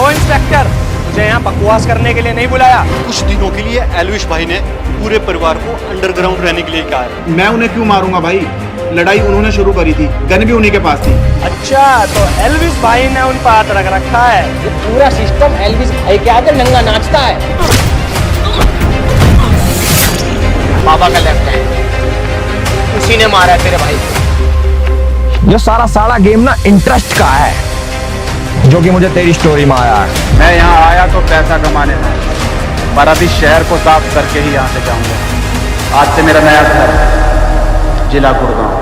No inspector, मुझे यहाँ बकवास करने के लिए नहीं बुलाया। कुछ दिनों के लिए एल्विश भाई ने पूरे परिवार को अंडरग्राउंड रहने के लिए कहा है। मैं उन्हें क्यों मारूंगा भाई? लड़ाई उन्होंने शुरू करी थी, गन भी उन्हीं के पास थी। अच्छा, तो एल्विस भाई ने उन पर हाथ रख रखा है। ये पूरा सिस्टम एल्विस भाई के आगे नंगा नाचता है। बाबा का लेफ्ट हैंड उसी ने मारा है तेरे भाई को। ये सारा गेम ना इंटरेस्ट का है, जो कि मुझे तेरी स्टोरी में आया है। मैं यहाँ आया तो पैसा कमाने था, पर अभी शहर को साफ करके ही यहाँ से जाऊंगा। आज से मेरा नया घर जिला गुड़गांव।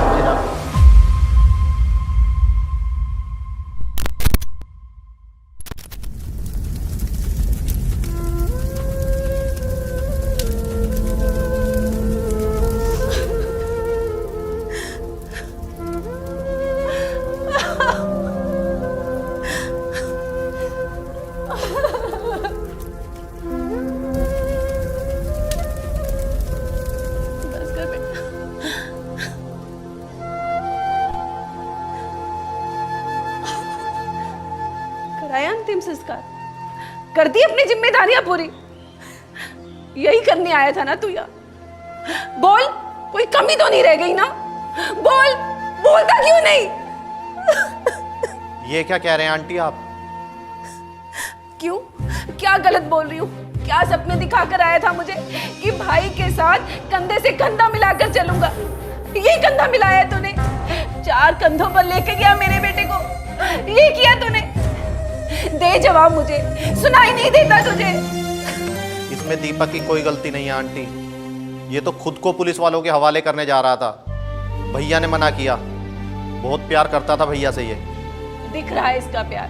कराया अंतिम संस्कार, कर दी अपनी जिम्मेदारियां पूरी। यही करने आया था ना तू यहाँ? बोल, कोई कमी तो नहीं रह गई ना? बोल, बोलता क्यों नहीं? ये क्या कह रहे हैं आंटी आप? क्यों, क्या गलत बोल रही हूँ? क्या सपने दिखा कर आया था मुझे कि भाई के साथ कंधे से कंधा मिलाकर चलूंगा? ये कंधा मिलाया तूने, 4 कंधों पर लेके गया मेरे बेटे को। ये किया तूने। दे जवाब, मुझे सुनाई नहीं देता तुझे? इसमें दीपक की कोई गलती नहीं है आंटी। ये तो खुद को पुलिस वालों के हवाले करने जा रहा था। भैया ने मना किया। बहुत प्यार करता था भैया से। ये दिख रहा है इसका प्यार।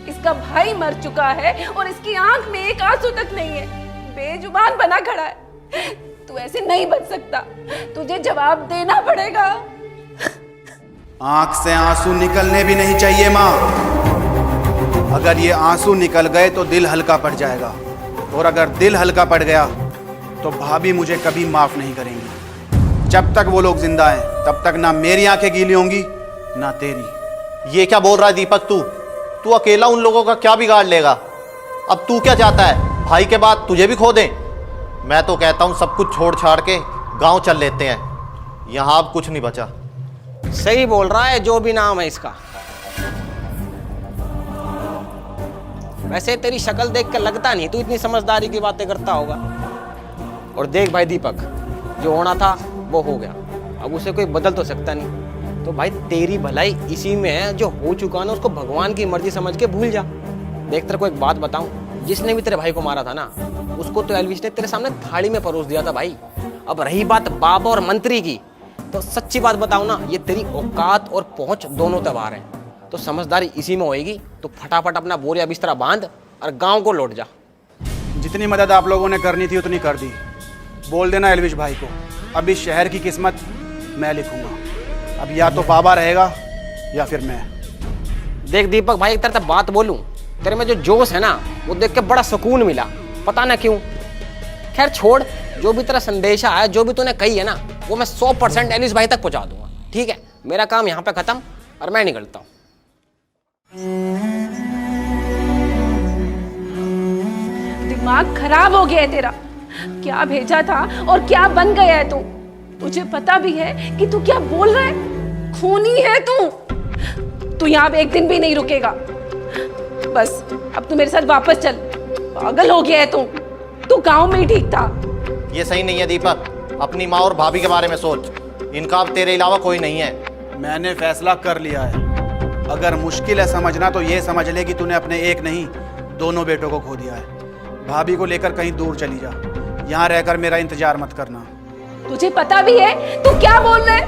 इसका भाई मर चुका है और इसकी आंख में एक आंसू तक नहीं है। बेजुबान बना खड़ा है। तू ऐसे नहीं बच सकता, तुझे जवाब देना पड़ेगा। आंख से आंसू निकलने भी नहीं चाहिए माँ। अगर ये आंसू निकल गए तो दिल हल्का पड़ जाएगा, और अगर दिल हल्का पड़ गया तो भाभी मुझे कभी माफ नहीं करेंगी। जब तक वो लोग जिंदा हैं तब तक ना मेरी आंखें गीली होंगी ना तेरी। ये क्या बोल रहा है दीपक? तू अकेला उन लोगों का क्या बिगाड़ लेगा? अब तू क्या चाहता है? भाई के बाद तुझे भी खो दें? मैं तो कहता हूँ सब कुछ छोड़ छाड़ के गांव चल लेते हैं। यहाँ अब कुछ नहीं बचा। सही बोल रहा है जो भी नाम है इसका। वैसे तेरी शक्ल देख कर लगता नहीं तू इतनी समझदारी की बातें करता होगा। और देख भाई दीपक, जो होना था वो हो गया, अब उसे कोई बदल तो सकता नहीं। तो भाई तेरी भलाई इसी में है, जो हो चुका ना उसको भगवान की मर्जी समझ के भूल जा। देख तेरे को एक बात बताऊं, जिसने भी तेरे भाई को मारा था ना, उसको तो एल्विश ने तेरे सामने थाली में परोस दिया था भाई। अब रही बात बाबा और मंत्री की, तो सच्ची बात बताऊं ना, ये तेरी औकात और पहुंच दोनों तबार है। तो समझदारी इसी में होएगी। तो फटाफट अपना बोरिया बिस्तरा बांध और गांव को लौट जा। जितनी मदद आप लोगों ने करनी थी उतनी कर दी। बोल देना एल्विश भाई को, अब इस शहर की किस्मत मैं लिखूंगा। अब या तो बाबा रहेगा या फिर मैं। देख दीपक भाई, एक तरह बात बोलूं, तेरे में जो जोश है ना वो देख के बड़ा सुकून मिला, पता ना क्यों। खैर छोड़, जो भी तेरा संदेशा है, जो भी तूने कही है ना, वो मैं 100% एल्विश भाई तक पहुंचा दूंगा। ठीक है, मेरा काम यहाँ पे खत्म और मैं निकलता हूँ। दिमाग खराब हो गया है तेरा। क्या भेजा था और क्या बन गया है तू? तुझे पता भी है कि तू क्या बोल रहा है? खूनी है तू यहाँ एक दिन भी नहीं रुकेगा। बस अब तू मेरे साथ वापस चल। पागल हो गया है तू गांव में ही ठीक था। ये सही नहीं है दीपक। अपनी माँ और भाभी के बारे में सोच। इनका अब तेरे अलावा कोई नहीं है। मैंने फैसला कर लिया है। अगर मुश्किल है समझना तो ये समझ ले कि तूने अपने एक नहीं दोनों बेटों को खो दिया है। भाभी को लेकर कहीं दूर चली जा। यहाँ रहकर मेरा इंतजार मत करना। तुझे पता भी है तू क्या बोल रहा है?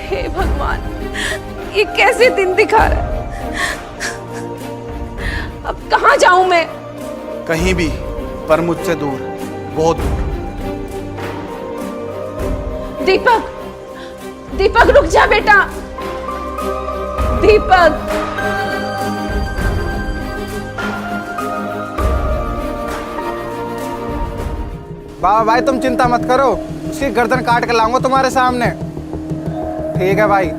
हे भगवान, ये कैसे दिन दिखा रहा है? अब कहाँ जाऊं मैं? कहीं भी, पर मुझसे दूर, बहुत दूर। दीपक रुक जा बेटा। दीपक, बाबा भाई तुम चिंता मत करो, उसकी गर्दन काट के लाऊंगा तुम्हारे सामने। ठीक है भाई।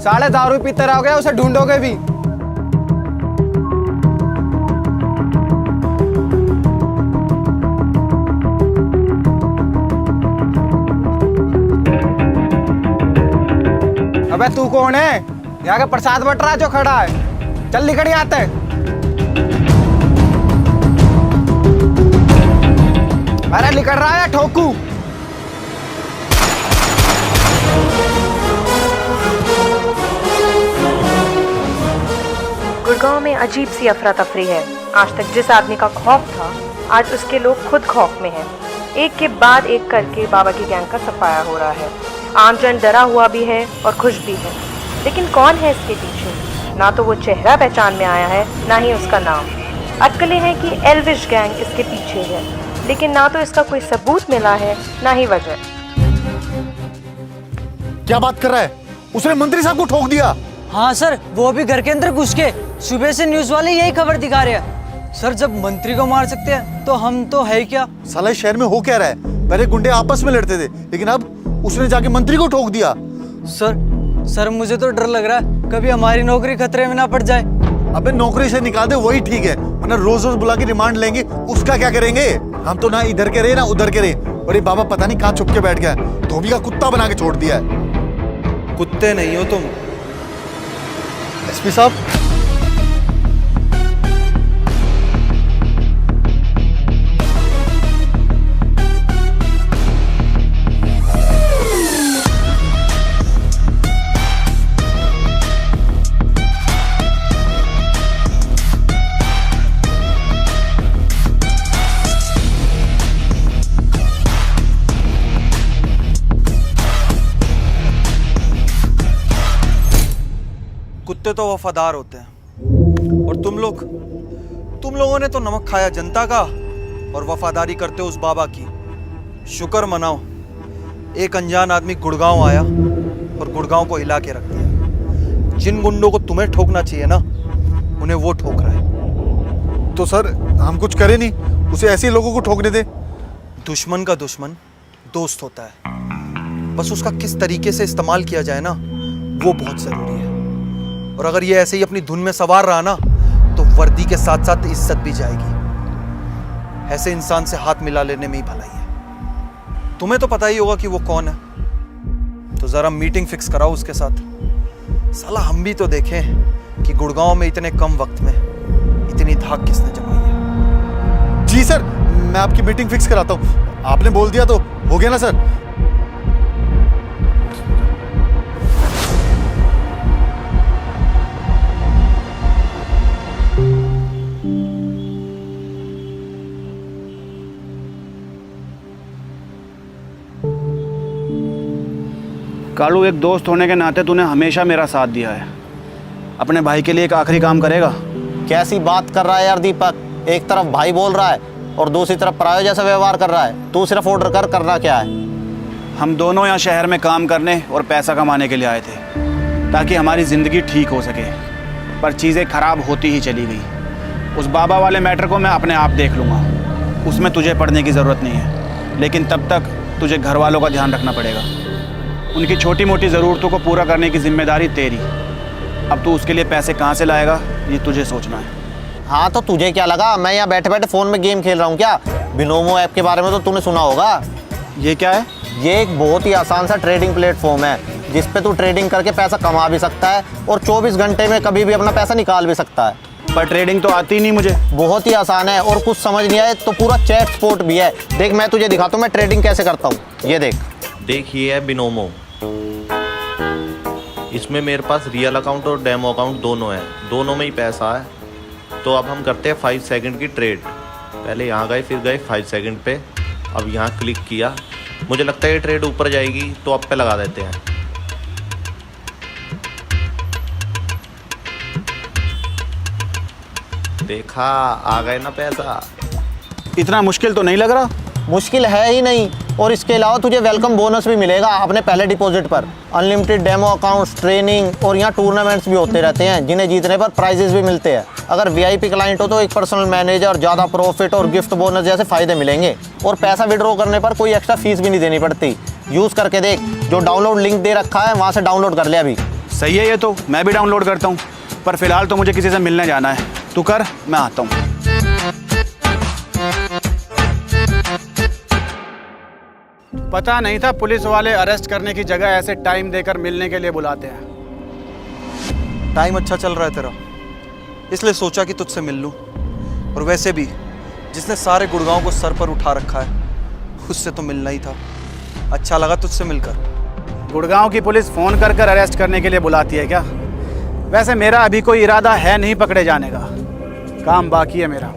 साले दारू पीते रहोगे, उसे ढूंढोगे भी। अबे तू कौन है? यहाँ का प्रसाद बट रहा जो खड़ा है। चल निकल यहाँ से। अरे निकल रहा है ठोकू। गुड़गांव में अजीब सी अफरा तफरी है। आज तक जिस आदमी का खौफ था, आज उसके लोग खुद खौफ में हैं। एक के बाद एक करके बाबा की गैंग का सफाया हो रहा है। आमजन डरा हुआ भी है और खुश भी है, लेकिन कौन है इसके पीछे? ना तो वो चेहरा पहचान में आया है, ना ही उसका नाम। अटकलें हैं कि एल्विश गैंग इसके पीछे है, लेकिन ना तो इसका कोई सबूत मिला है, ना ही वजह। क्या बात कर रहा है? उसने मंत्री साहब को ठोक दिया। हाँ सर, वो भी घर के अंदर घुस के। सुबह से न्यूज वाले यही खबर दिखा रहे हैं। सर, जब मंत्री को मार सकते हैं तो हम तो है क्या? साला इस शहर में हो क्या रहा है? पहले गुंडे आपस में लड़ते थे, लेकिन अब उसने जाके मंत्री को ठोक दिया। सर मुझे तो डर लग रहा है कभी हमारी नौकरी खतरे में ना पड़ जाए। अबे नौकरी से निकाल दे वही ठीक है, वरना रोज रोज बुला के रिमांड लेंगे, उसका क्या करेंगे? हम तो ना इधर के रहे ना उधर के रहे, और ये बाबा पता नहीं कहाँ छुप के बैठ गया, धोबी का कुत्ता बना के छोड़ दिया है। कुत्ते नहीं हो तुम। एसपी साहब, कुत्ते तो वफादार होते हैं, और तुम लोगों ने तो नमक खाया जनता का और वफादारी करते हो उस बाबा की। शुक्र मनाओ, एक अनजान आदमी गुड़गांव आया और गुड़गांव को हिला के रख दिया। जिन गुंडों को तुम्हें ठोकना चाहिए ना, उन्हें वो ठोक रहा है। तो सर हम कुछ करें नहीं, उसे ऐसे लोगों को ठोकने दे। दुश्मन का दुश्मन दोस्त होता है, बस उसका किस तरीके से इस्तेमाल किया जाए ना, वो बहुत जरूरी है। और अगर ये ऐसे ही अपनी धुन में सवार रहा ना, तो वर्दी के साथ साथ इज्जत भी जाएगी। ऐसे इंसान से हाथ मिला लेने में ही भलाई है। तुम्हें तो पता ही होगा कि वो कौन है, तो जरा मीटिंग फिक्स कराओ उसके साथ। साला हम भी तो देखें कि गुड़गांव में इतने कम वक्त में इतनी धाक किसने जमाई है। जी सर, मैं आपकी मीटिंग फिक्स कराता हूँ। आपने बोल दिया तो हो गया ना सर। कालू, एक दोस्त होने के नाते तूने हमेशा मेरा साथ दिया है। अपने भाई के लिए एक आखिरी काम करेगा? कैसी बात कर रहा है यार दीपक? एक तरफ भाई बोल रहा है और दूसरी तरफ पराये जैसा व्यवहार कर रहा है। तू सिर्फ ऑर्डर करना क्या है? हम दोनों यहाँ शहर में काम करने और पैसा कमाने के लिए आए थे, ताकि हमारी ज़िंदगी ठीक हो सके। पर चीज़ें खराब होती ही चली गई। उस बाबा वाले मैटर को मैं अपने आप देख लूँगा, उसमें तुझे पढ़ने की ज़रूरत नहीं है। लेकिन तब तक तुझे घर वालों का ध्यान रखना पड़ेगा। उनकी छोटी मोटी ज़रूरतों को पूरा करने की जिम्मेदारी तेरी। अब तू उसके लिए पैसे कहाँ से लाएगा, ये तुझे सोचना है। हाँ तो तुझे क्या लगा मैं यहाँ बैठे बैठे फ़ोन में गेम खेल रहा हूँ क्या? बिनोमो ऐप के बारे में तो तूने सुना होगा। ये क्या है? ये एक बहुत ही आसान सा ट्रेडिंग प्लेटफॉर्म है, जिस पे तू ट्रेडिंग करके पैसा कमा भी सकता है और 24 घंटे में कभी भी अपना पैसा निकाल भी सकता है। पर ट्रेडिंग तो आती नहीं मुझे। बहुत ही आसान है, और कुछ समझ नहीं आए तो पूरा चैट स्पोर्ट भी है। देख मैं तुझे दिखाता हूँ मैं ट्रेडिंग कैसे करता हूँ। ये देख ये है बिनोमो। इसमें मेरे पास रियल अकाउंट और डेमो अकाउंट दोनों है, दोनों में ही पैसा है। तो अब हम करते हैं 5 सेकंड की ट्रेड। पहले यहाँ गए, फिर गए 5 सेकंड पे, अब यहाँ क्लिक किया। मुझे लगता है ये ट्रेड ऊपर जाएगी तो अब पे लगा देते हैं। देखा, आ गए ना पैसा। इतना मुश्किल तो नहीं लग रहा? मुश्किल है ही नहीं, और इसके अलावा तुझे वेलकम बोनस भी मिलेगा अपने पहले डिपॉजिट पर। अनलिमिटेड डेमो अकाउंट्स, ट्रेनिंग और यहाँ टूर्नामेंट्स भी होते रहते हैं, जिन्हें जीतने पर प्राइजेस भी मिलते हैं। अगर वीआईपी क्लाइंट हो तो एक पर्सनल मैनेजर, ज़्यादा प्रॉफिट और गिफ्ट बोनस जैसे फ़ायदे मिलेंगे। और पैसा विड्रॉ करने पर कोई एक्स्ट्रा फीस भी नहीं देनी पड़ती। यूज़ करके देख, जो डाउनलोड लिंक दे रखा है वहाँ से डाउनलोड कर ले अभी। सही है, ये तो मैं भी डाउनलोड करता हूँ। पर फिलहाल तो मुझे किसी से मिलने जाना है। तू कर, मैं आता हूँ। पता नहीं था पुलिस वाले अरेस्ट करने की जगह ऐसे टाइम देकर मिलने के लिए बुलाते हैं। टाइम अच्छा चल रहा है तेरा, इसलिए सोचा कि तुझसे मिल लूं। और वैसे भी जिसने सारे गुड़गांव को सर पर उठा रखा है उससे तो मिलना ही था। अच्छा लगा तुझसे मिलकर। गुड़गांव की पुलिस फोन कर कर अरेस्ट करने के लिए बुलाती है क्या? वैसे मेरा अभी कोई इरादा है नहीं पकड़े जाने का, काम बाकी है मेरा।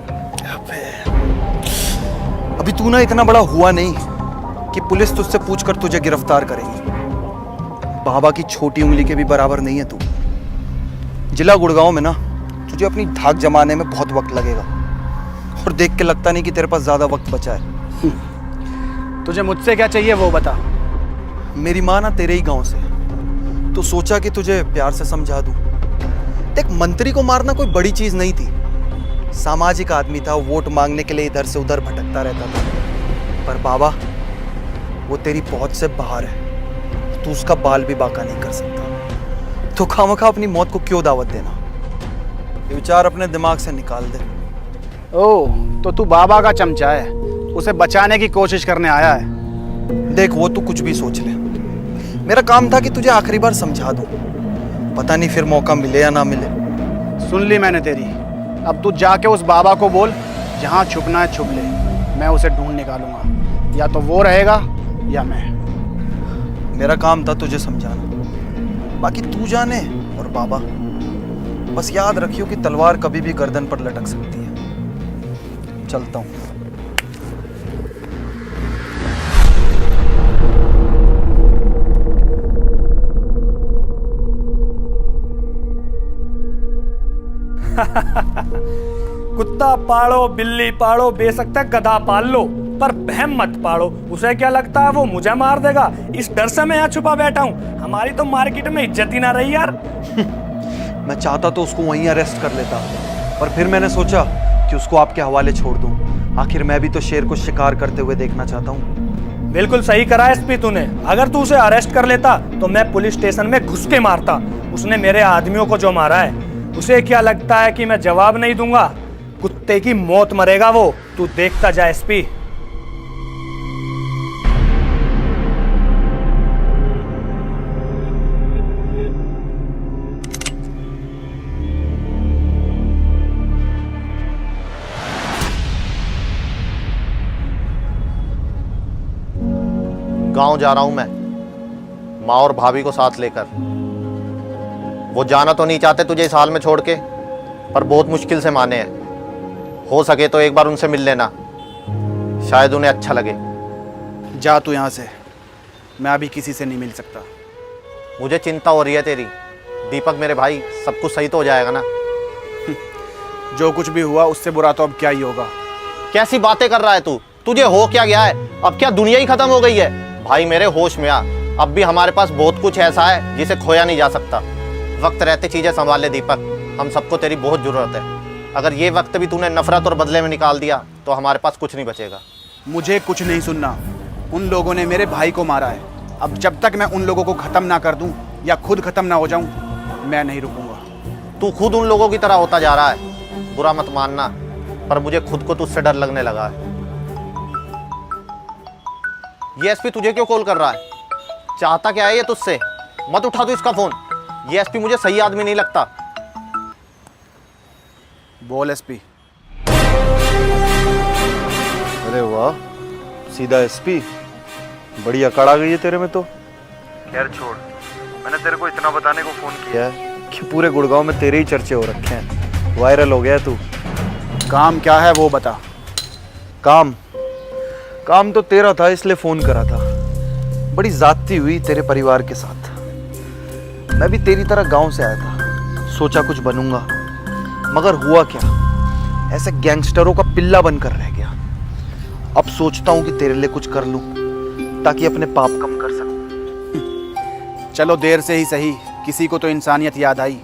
अभी तू ना इतना बड़ा हुआ नहीं कि पुलिस तुझसे पूछकर तुझे गिरफ्तार करेगी। बाबा की छोटी उंगली के भी बराबर नहीं है तू। जिला गुड़गांव में ना तुझे अपनी धाक जमाने में बहुत वक्त लगेगा, और देख के लगता नहीं कि तेरे पास ज्यादा वक्त बचा है। तुझे मुझसे क्या चाहिए वो बता। मेरी माँ ना तेरे ही गांव से, तो सोचा कि तुझे प्यार से समझा दूं। देख, मंत्री को मारना कोई बड़ी चीज नहीं थी। सामाजिक आदमी था, वोट मांगने के लिए इधर से उधर भटकता रहता था। पर बाबा, वो तेरी पहुंच से बाहर है, तू उसका बाल भी बांका नहीं कर सकता। तो खामखा अपनी मौत को क्यों दावत देना? ये विचार अपने दिमाग से निकाल दे। ओह, तो तू बाबा का चमचा है, उसे बचाने की कोशिश करने आया है। देख, वो तू कुछ भी सोच ले, मेरा काम था कि तुझे आखिरी बार समझा दूं। पता नहीं फिर मौका मिले या ना मिले। सुन ली मैंने तेरी। अब तू जाके उस बाबा को बोल, जहाँ छुपना है छुप ले, मैं उसे ढूंढ निकालूंगा। या तो वो रहेगा या मैं। मेरा काम था तुझे समझाना, बाकी तू जाने। और बाबा, बस याद रखियो कि तलवार कभी भी गर्दन पर लटक सकती है। चलता हूँ। कुत्ता पालो, बिल्ली पालो, बेशक गधा पाल लो, पर बहम मत पालो। उसे क्या लगता है वो मुझे मार देगा? इस डर से मैं यहाँ छुपा बैठा हूँ। हमारी तो मार्केट में इज्जत ही ना रही यार। मैं चाहता तो उसको वहीं अरेस्ट कर लेता, पर फिर मैंने सोचा कि उसको आपके हवाले छोड़ दूं। आखिर मैं भी तो शेर को शिकार करते हुए देखना चाहता हूँ। बिल्कुल सही करा एसपी तूने। अगर तू उसे अरेस्ट कर लेता तो मैं पुलिस स्टेशन में घुस के मारता। उसने मेरे आदमियों को जो मारा है, उसे क्या लगता है कि मैं जवाब नहीं दूंगा? कुत्ते की मौत मरेगा वो, तू देखता जा एसपी। गांव जा रहा हूं मैं, माँ और भाभी को साथ लेकर। वो जाना तो नहीं चाहते तुझे इस हाल में छोड़ के, पर बहुत मुश्किल से माने हैं। हो सके तो एक बार उनसे मिल लेना, शायद उन्हें अच्छा लगे। जा तू यहाँ से, मैं अभी किसी से नहीं मिल सकता। मुझे चिंता हो रही है तेरी। दीपक मेरे भाई, सब कुछ सही तो हो जाएगा ना? जो कुछ भी हुआ उससे बुरा तो अब क्या ही होगा। कैसी बातें कर रहा है तू? तुझे हो क्या गया है? अब क्या दुनिया ही खत्म हो गई है? भाई मेरे, होश में आ। अब भी हमारे पास बहुत कुछ ऐसा है जिसे खोया नहीं जा सकता। वक्त रहते चीजें संभाल ले दीपक, हम सबको तेरी बहुत जरूरत है। अगर ये वक्त भी तूने नफरत और बदले में निकाल दिया तो हमारे पास कुछ नहीं बचेगा। मुझे कुछ नहीं सुनना। उन लोगों ने मेरे भाई को मारा है। अब जब तक मैं उन लोगों को खत्म ना कर दूं या खुद खत्म ना हो जाऊं, मैं नहीं रुकूंगा। तू खुद उन लोगों की तरह होता जा रहा है। बुरा मत मानना, पर मुझे खुद को तुझसे डर लगने लगा है। ये एसपी तुझे क्यों कॉल कर रहा है? चाहता क्या है ये तुझसे? मत उठा तू इसका फोन। ये एसपी मुझे सही आदमी नहीं लगता। बोल एसपी। अरे वाह, सीधा एसपी। बड़ी अकड़ आ गई है तेरे में तो। खैर छोड़, मैंने तेरे को इतना बताने को फोन किया है कि पूरे गुड़गांव में तेरे ही चर्चे हो रखे हैं। वायरल हो गया तू। काम क्या है वो बता। काम तो तेरा था, इसलिए फोन करा था। बड़ी जाती हुई तेरे परिवार के साथ। मैं भी तेरी तरह गांव से आया था, सोचा कुछ बनूंगा, मगर हुआ क्या, ऐसे गैंगस्टरों का पिल्ला बनकर रह गया। अब सोचता हूं कि तेरे लिए कुछ कर लूं ताकि अपने पाप कम कर सकूं। चलो देर से ही सही, किसी को तो इंसानियत याद आई।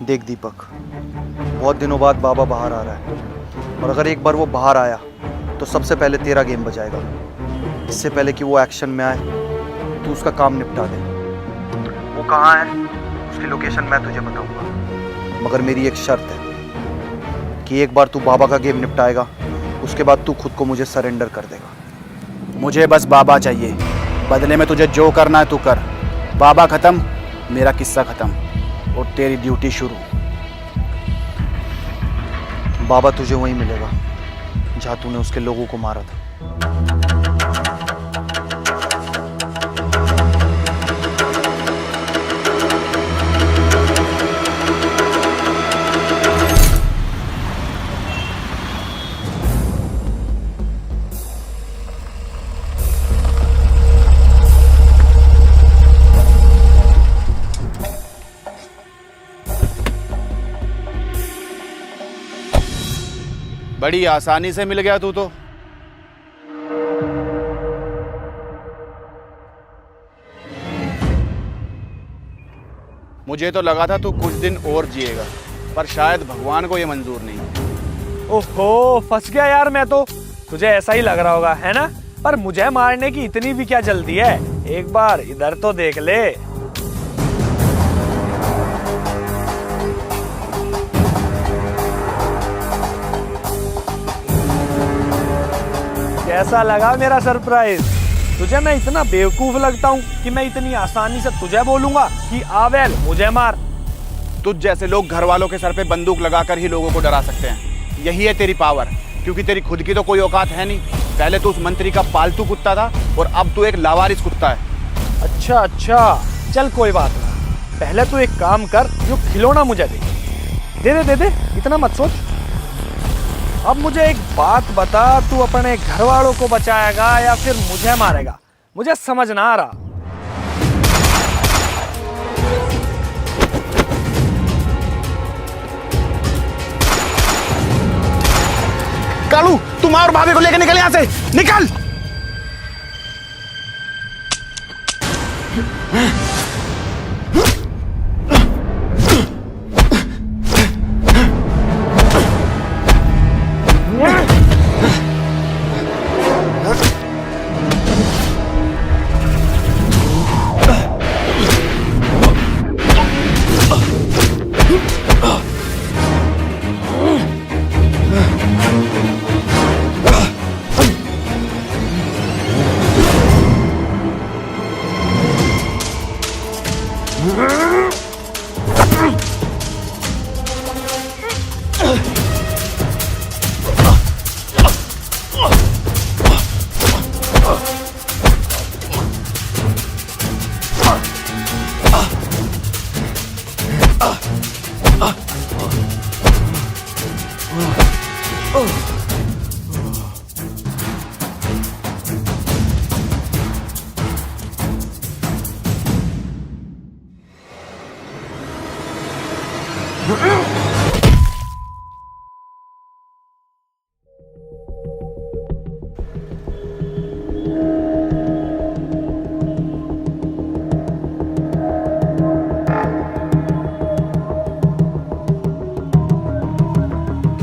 देख दीपक, बहुत दिनों बाद बाबा बाहर आ रहा है, और अगर एक बार वो बाहर आया तो सबसे पहले तेरा गेम बजाएगा। इससे पहले कि वो एक्शन में आए, तू उसका काम निपटा दे। वो कहाँ है, उसकी लोकेशन मैं तुझे बताऊंगा, मगर मेरी एक शर्त है कि एक बार तू बाबा का गेम निपटाएगा, उसके बाद तू खुद को मुझे सरेंडर कर देगा। मुझे बस बाबा चाहिए, बदले में तुझे जो करना है तू कर। बाबा खत्म, मेरा किस्सा खत्म। और तेरी ड्यूटी शुरू। बाबा तुझे वहीं मिलेगा जहां तूने उसके लोगों को मारा था। बड़ी आसानी से मिल गया तू तो। मुझे तो लगा था तू कुछ दिन और जिएगा, पर शायद भगवान को ये मंजूर नहीं। ओहो, फंस गया यार मैं तो। तुझे ऐसा ही लग रहा होगा, है ना? पर मुझे मारने की इतनी भी क्या जल्दी है? एक बार इधर तो देख ले। कैसा लगा मेरा सरप्राइज? तुझे मैं इतना बेवकूफ लगता हूँ कि मैं इतनी आसानी से तुझे बोलूंगा कि आवेल मुझे मार? तुझ जैसे लोग घर वालों के सर पे बंदूक लगाकर ही लोगों को डरा सकते हैं। यही है तेरी पावर, क्योंकि तेरी खुद की तो कोई औकात है नहीं। पहले तो उस मंत्री का पालतू कुत्ता था और अब तो एक लावारिस कुत्ता है। अच्छा अच्छा, चल कोई बात नहीं। पहले तो एक काम कर, जो खिलौना मुझे दे दे, इतना मत सोच। अब मुझे एक बात बता, तू अपने घर वालों को बचाएगा या फिर मुझे मारेगा? मुझे समझ ना आ रहा। कालू, तुम और भाभी को लेकर निकल यहां से, निकल।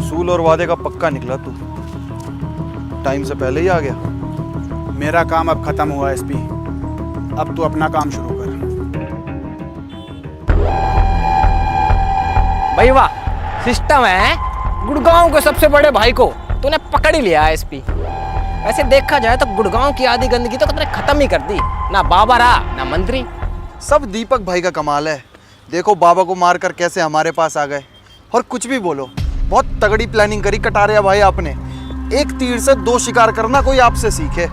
सूल और वादे का पक्का निकला तू। टाइम से पहले ही आ गया। मेरा काम अब खत्म हुआ एसपी, अब तू अपना काम शुरू कर। भाई वाह, सिस्टम है। गुड़गांव के सबसे बड़े भाई को तूने पकड़ ही लिया एसपी। वैसे देखा जाए तो गुड़गांव की आधी गंदगी तो तुमने खत्म ही कर दी। ना बाबा रहा ना मंत्री। सब दीपक भाई का कमाल है। देखो बाबा को मारकर कैसे हमारे पास आ गए। और कुछ भी बोलो, बहुत तगड़ी प्लानिंग करी कटारिया भाई आपने। एक तीर से दो शिकार करना कोई आपसे सीखे।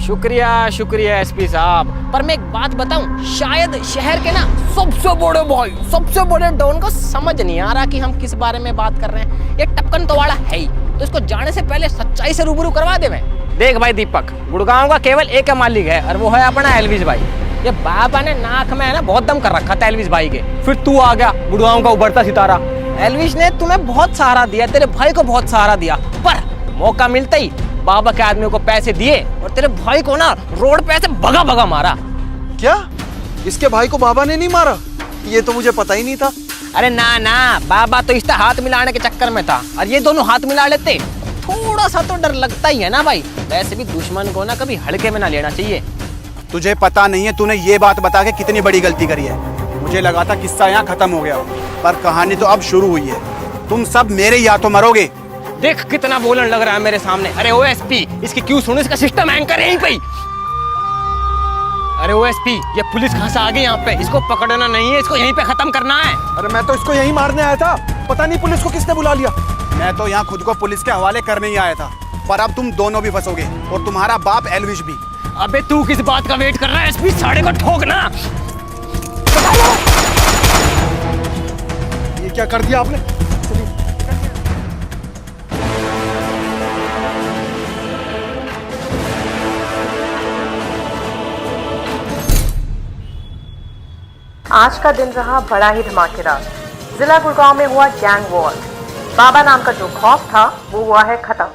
शुक्रिया शुक्रिया एसपी साहब। पर मैं एक बात बताऊं, शायद शहर के ना सबसे बड़े भाई, सबसे बड़े डॉन को समझ नहीं आ रहा कि हम किस बारे में बात कर रहे हैं। ये टपकन तो वाला है ही, तो इसको जाने से पहले सच्चाई से रूबरू करवा दे। मैं देख भाई दीपक, गुड़गांव का केवल एक मालिक है और वो है अपना एल्विस भाई। ये बाबा ने नाक में है ना बहुत दम कर रखा था एल्विस भाई के। फिर तू आ गया गुड़गांव का उभरता सितारा। एल्विस ने तुम्हें बहुत सहारा दिया, तेरे भाई को बहुत सहारा दिया, पर मौका मिलते ही बाबा के आदमियों को पैसे दिए और तेरे भाई को ना रोड पे ऐसे भगा भगा मारा। क्या इसके भाई को बाबा ने नहीं मारा? ये तो मुझे पता ही नहीं था। अरे ना ना, बाबा तो इसका हाथ मिलाने के चक्कर में था और ये दोनों हाथ मिला लेते। थोड़ा सा तो डर लगता ही है ना भाई। वैसे भी दुश्मन को ना कभी हल्के में ना लेना चाहिए। तुझे पता नहीं है तूने ये बात बता के कितनी बड़ी गलती करी है। मुझे लगा था किस्सा यहाँ खत्म हो गया, पर कहानी तो अब शुरू हुई है। तुम सब मेरे या तो मरोगे। देख कितना बोलन लग रहा है मेरे सामने। अरे ओएसपी, इसकी क्यों सुनो, इसका सिस्टम हैंग कर यहीं पे। अरे ओएसपी, ये पुलिस कहाँ से आ गई यहाँ पे? इसको पकड़ना नहीं है, इसको यहीं पे खत्म करना है। अरे मैं तो इसको यहीं मारने आया था, पता नहीं पुलिस को किसने बुला लिया। मैं तो यहाँ खुद को पुलिस के हवाले करने ही आया था, पर अब तुम दोनों भी फंसोगे और तुम्हारा बाप एलविश भी। अबे तू किस बात का वेट कर रहा है? एसपी साढ़े को ठोकना। ये क्या कर दिया आपने? आज का दिन रहा बड़ा ही धमाकेदार। जिला गुड़गांव में हुआ गैंग वॉर। बाबा नाम का जो खौफ था वो हुआ है खत्म।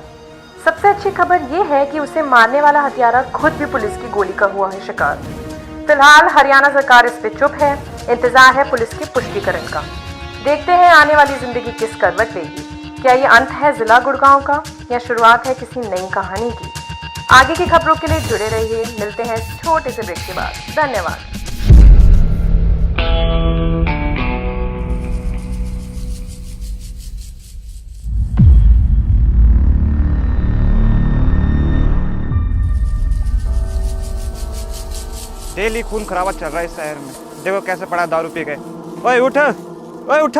सबसे अच्छी खबर ये है कि उसे मारने वाला हत्यारा खुद भी पुलिस की गोली का हुआ है शिकार। फिलहाल हरियाणा सरकार इस पे चुप है, इंतजार है पुलिस के पुष्टिकरण का। देखते हैं आने वाली जिंदगी किस करवट लेगी। क्या ये अंत है जिला गुड़गांव का या शुरुआत है किसी नई कहानी की? आगे की खबरों के लिए जुड़े रहिए। मिलते हैं इस छोटे से ब्रेक के बाद। धन्यवाद। डेली खून खराबा चल रहा है इस शहर में। देखो कैसे पड़ा दारू पी के। ओए उठ, ओए उठ,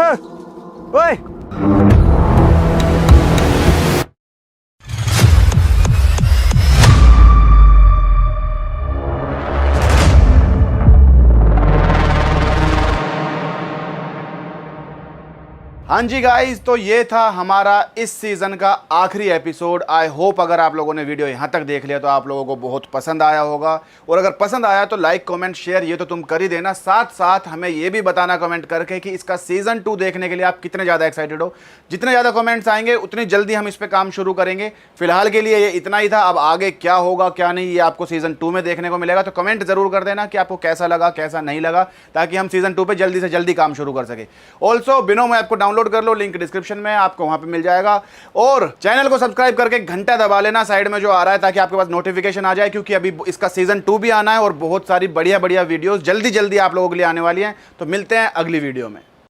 ओए। हाँ जी गाइस, तो ये था हमारा इस सीजन का आखिरी एपिसोड। आई होप अगर आप लोगों ने वीडियो यहाँ तक देख लिया तो आप लोगों को बहुत पसंद आया होगा, और अगर पसंद आया तो लाइक कमेंट शेयर ये तो तुम कर ही देना। साथ साथ हमें ये भी बताना कमेंट करके कि इसका सीजन 2 देखने के लिए आप कितने ज़्यादा एक्साइटेड हो। जितने ज़्यादा कमेंट्स आएंगे उतनी जल्दी हम इस पर काम शुरू करेंगे। फिलहाल के लिए ये इतना ही था। अब आगे क्या होगा क्या नहीं ये आपको सीजन 2 में देखने को मिलेगा। तो कमेंट जरूर कर देना कि आपको कैसा लगा कैसा नहीं लगा, ताकि हम सीजन 2 पे जल्दी से जल्दी काम शुरू कर सके। ऑल्सो बिनो ऐप को डाउनलोड कर लो, लिंक डिस्क्रिप्शन में आपको वहां पे मिल जाएगा। और चैनल को सब्सक्राइब करके घंटा दबा लेना साइड में जो आ रहा है, ताकि आपके पास नोटिफिकेशन आ जाए, क्योंकि अभी इसका सीजन 2 भी आना है और बहुत सारी बढ़िया बढ़िया वीडियोस जल्दी जल्दी आप लोगों के लिए आने वाली हैं। तो मिलते हैं अगली वीडियो में।